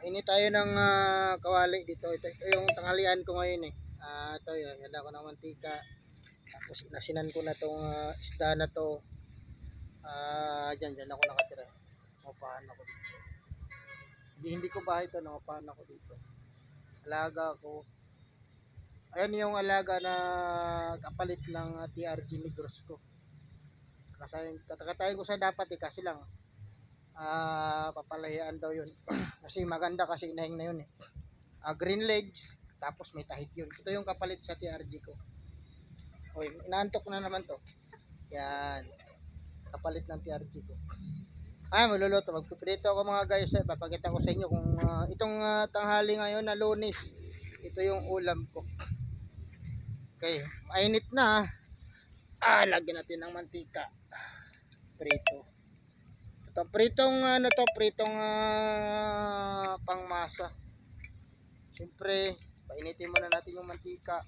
Ini tayo ng kawali dito. Ito yung tanghalian ko ngayon eh. Ito yun, handa ko ng mantika. Tapos inasinan ko na tong isda na to. Dyan ako nakatira. Naupahan ako dito. Hindi ko bahay ito, naupahan ako dito. Alaga ko. Ayan yung alaga na kapalit ng TRG Negros ko. Kakatayin ko sa dapat eh, kasi lang papalahian daw yun. Kasi maganda kasi inahing na yun eh. Green legs, tapos may tahid yun. Ito yung kapalit sa TRG ko. Hoy, inaantok na naman to. Yan, kapalit ng TRG ko. Maluluto. Magpiprito ako mga guys. Papakita ko sa inyo kung itong tanghali ngayon na Lunes. Ito yung ulam ko. Okay, mainit na. Lagyan natin ng mantika. Prito. Ito pritong pritong pangmasa. Siyempre, painitin muna natin yung mantika.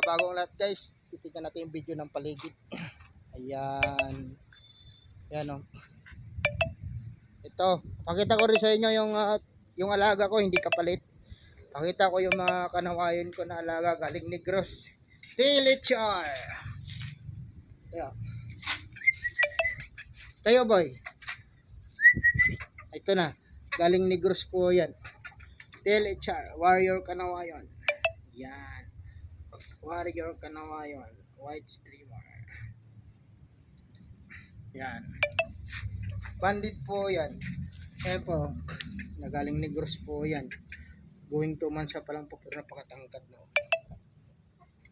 Bagong lahat guys, titignan natin yung video ng paligid. Ayan. Ayan o. Ito, pakita ko rin sa inyo yung alaga ko, hindi kapalit. Pakita ko yung mga kanawayon ko na alaga galing Negros. Tilichar. Ayan. Tayo boy. Ito na, galing Negros po yan. Tilichar, warrior kanawayon. Yan. Warrior kanawayon, white streamer. Yan. Bandit po yan. Ayan po, nagaling Negros po yan. Going 2 months pa lang po, pero napakatangkad no.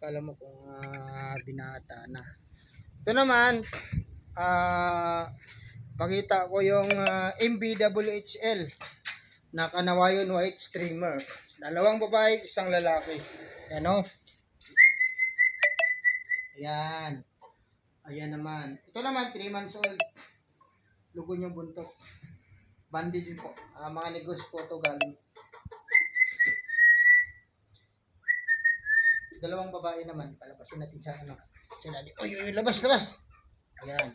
Kala mo kung binata na. Ito naman, pakita ko yung MBWHL na kanawayon white streamer. Dalawang babae, isang lalaki. Yan o. Ayan. Ayan naman. Ito naman, 3 months old. Lugon yung buntot. Bandi din po. Mga Negros po ito galing. Dalawang babae naman. Palabasin natin sa ano. Sinali. Uy, labas. Ayan.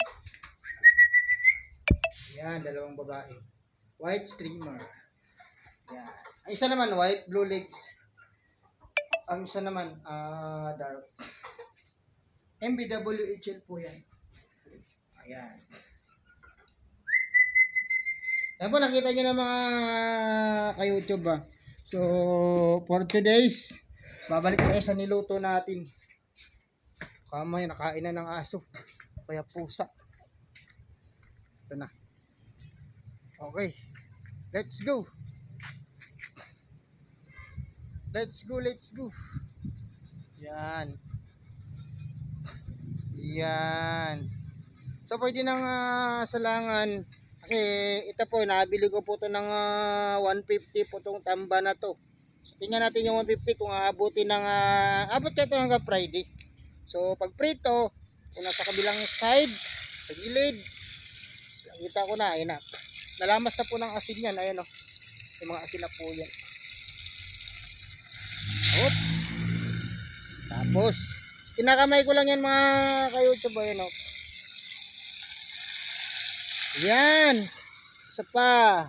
Ayan, dalawang babae. White streamer. Ayan. Ang isa naman, white, blue legs. Ang isa naman, dark. MBWHL po yan. Ayan. Ayan po, nakita nyo na mga ka-YouTube ba. So, for today's, babalik tayo sa niluto natin. Kamay, nakain na ng aso. Kaya pusa. Ito na. Okay. Let's go. Let's go. Yan. Yan. So, pwede nang salangan. Kasi ito po, nabili ko po ito ng 150 po itong tamba na to. So, tingnan natin yung 150 kung aabutin ng abot ka ito hanggang Friday. So, pag prito, kung nasa kabilang side, sa gilid, nakita ko na, ayun na. Nalamas na po ng asin yan, ayun o. Yung mga asin na po yan. Oops. Tapos, kinakamay ko lang yan mga ka-YouTube, ayun o. Yan. Isa pa.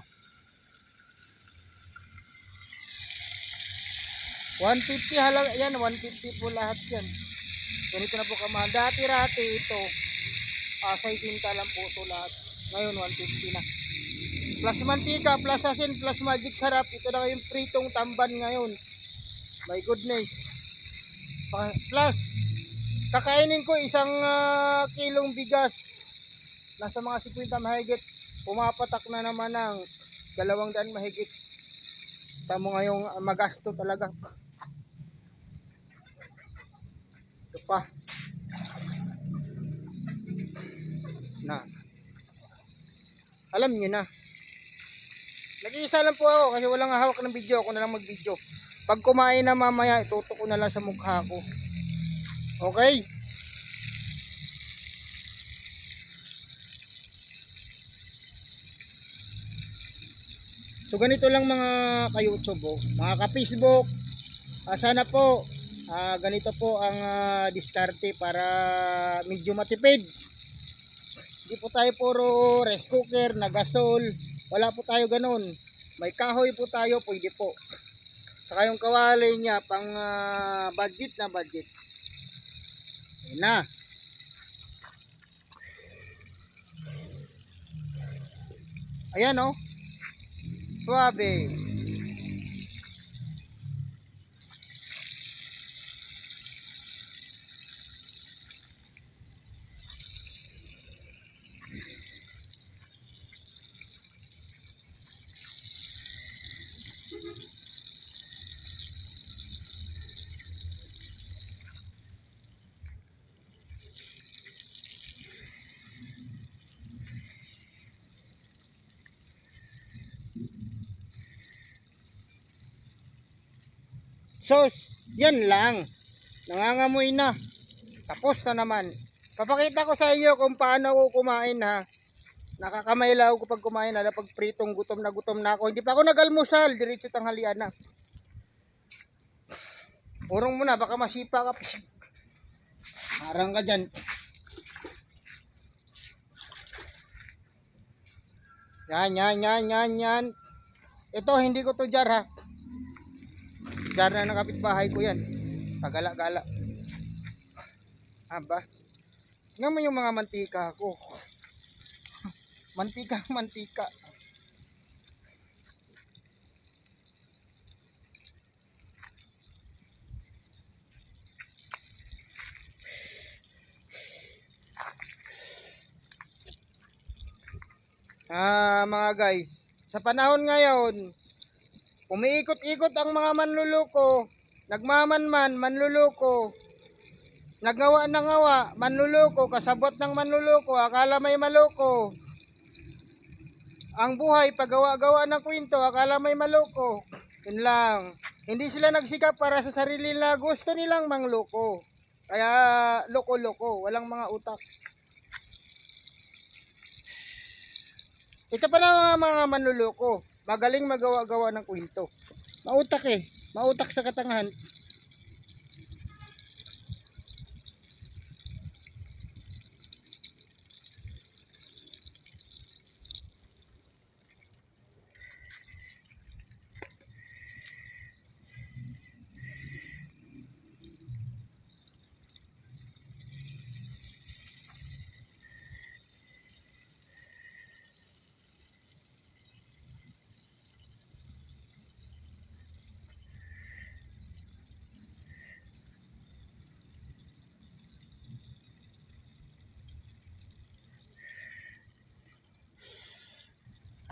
150 halaga yan, 150 po lahat yan. Ganito na po kamahal. Dati-rati ito, 60 lang po ito lahat. Ngayon 150 na. Plus mantika, plus asin, plus magic sarap. Ito na yung pritong tamban ngayon. My goodness. Plus, kakainin ko isang kilong bigas. Nasa mga 50 mahigit. Pumapatak na naman ng 200 mahigit. Tamo ngayong magasto talaga. Ito pa. Na. Alam nyo na. Nag-iisa lang po ako kasi walang hawak ng video. Ako na lang mag-video. Pag kumain na mamaya, itutok ko na lang sa mukha ko. Okay? So ganito lang mga ka-YouTube, mga ka-Facebook. Sana po ganito po ang diskarte para medyo matipid. Hindi po tayo puro rice cooker na gasol Wala po tayo ganun. May kahoy po tayo, pwede po. Saka yung kawali niya, pang budget na budget. Ayan na. Ayan oh. Suabe. Sos, yan lang. Nangangamoy na. Tapos na naman. Papakita ko sa inyo kung paano ako kumain ha. Nakakamailaw ko pag kumain na pag pritong gutom na ako. Hindi pa ako nag-almusal, diretso tanghalian na. Urong mo na, baka masipa ka. Harang ka dyan. Yan. Ito, hindi ko to jar ha. Jar na ng kapitbahay ko yan. Pagala-gala. Aba. Nga mo yung mga mantika ko. Mantika. Mga guys, sa panahon ngayon, umiikot-ikot ang mga manluloko, nagmamanman, manluloko, nagawa ng ngawa, manluloko, kasabot ng manluloko, akala may maloko. Ang buhay, paggawa-gawa ng kwento, akala may maloko. Yun lang. Hindi sila nagsikap para sa sarili nila, gusto nilang mangloko. Kaya loko-loko, walang mga utak. Ito pala mga manluloko, magaling magawa-gawa ng kwento. Mautak eh, mautak sa katangahan.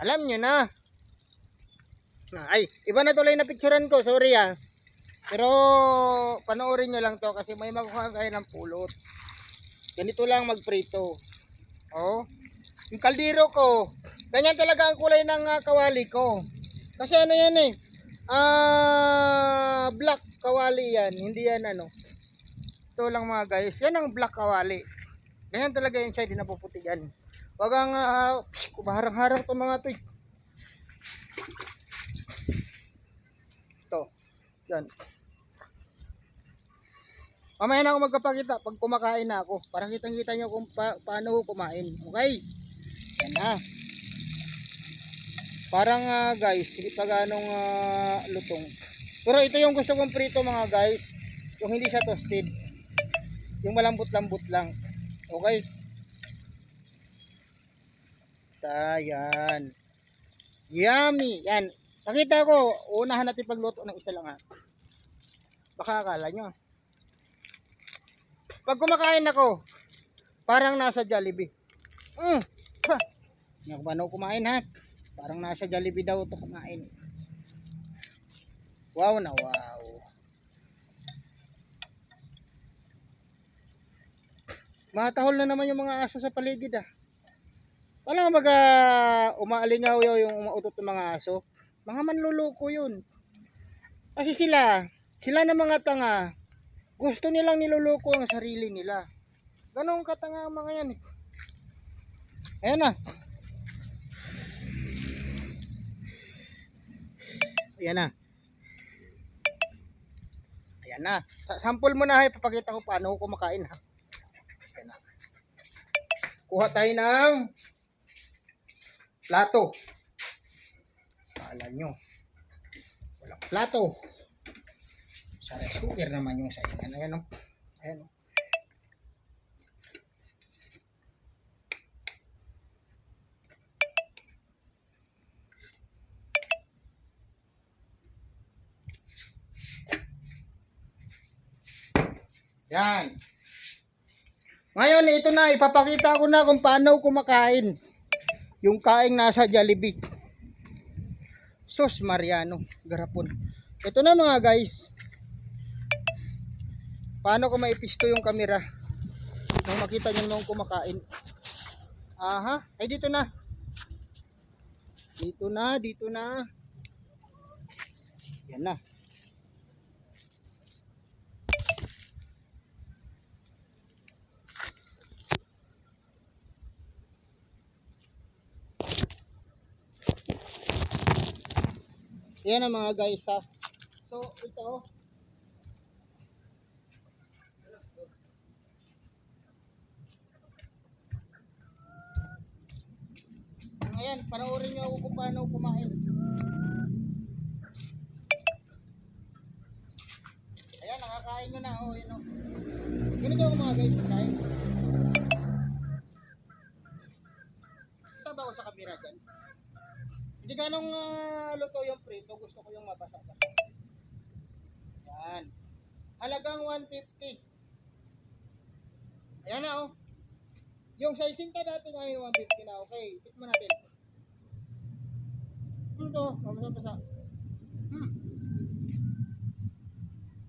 Alam nyo na. Ay, iba na tuloy na picturean ko, sorry ah. Pero panoorin nyo lang to kasi may makuha kayo ng pulot. Ganito lang magprito. Oh, yung kaldero ko, ganyan talaga ang kulay ng kawali ko. Kasi ano yan eh, black kawali yan, hindi yan ano. Ito lang mga guys, yan ang black kawali. Ganyan talaga yan siya, hindi napuputigan. Wag ang kumaharang-harang to mga to eh. Ito, yan. Mamaya na ako magpapakita pag kumakain na ako para kitang-kita nyo kung paano ko kumain. Okay? Yan na. Parang guys, hindi pa ganong lutong. Pero ito yung gusto kong prito mga guys. Yung hindi siya toasted. Yung malambot-lambot lang. Okay? Yan. Yummy. Yan. Nakita ko, unahan natin pagluto ng isa lang ha. Baka akala nyo. Pag kumakain ako, parang nasa Jollibee. Hindi ako paano kumain ha. Parang nasa Jollibee daw ito kumain. Wow na wow. Matahol na naman yung mga aso sa paligid ah. Alam mo baga umaalingaw yung umautot ng mga aso. Mga manluloko yun. Kasi sila na mga tanga. Gusto nilang niluloko ang sarili nila. Ganong katanga ang mga yan eh. Ayan na. Ayan na. Ayan na. Sample mo na ha. Papakita ko paano ko kumakain ha. Ayan na. Kuha tayo ng plato. Kala nyo, walang plato. Sa rice cooker naman yung saingan. Ayan o. Ayan o. Yan. Ngayon, ito na. Ipapakita ko na kung paano kumakain. Yung kaing nasa Jollibee. Sos Mariano. Garapon. Ito na mga guys. Paano ko maipisto yung camera nung makita nyo nung kumakain. Aha. Ay, dito na. Dito na. Dito na. Yan na. Yan ang mga guys ha. So ito. Ayan, panoorin nyo ako kung paano kumain. Ayan, nakakain nyo na. Oh, yun o. Ganito ako mga guys kumain. Kita ba ako sa camera dyan? Hindi ganong luto yung prito. Gusto ko yung mabasa-basa. Yan. Halagang 150. Ayan na oh. Yung sa isinta dati ngayon 150 na. Okay, tikman natin. Ito, mabasa-basa.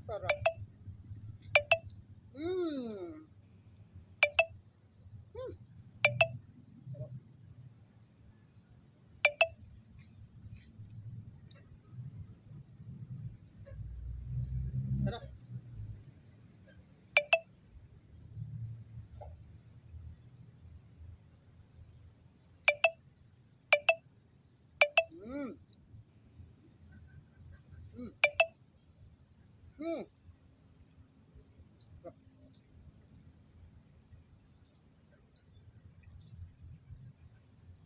Sarap. Mmm. Sarap. Mmm. Mmm. Mmm.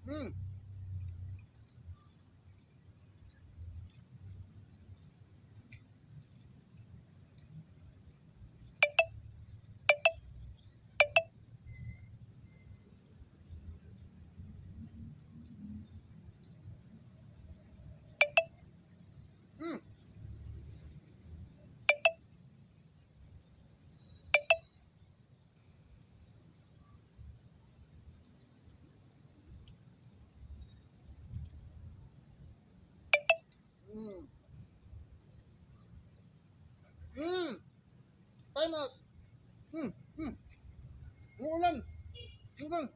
Mmm. Mmm. Mmm. Mmm. Time out. Mmm. Mmm. Umuulan. Hanggang.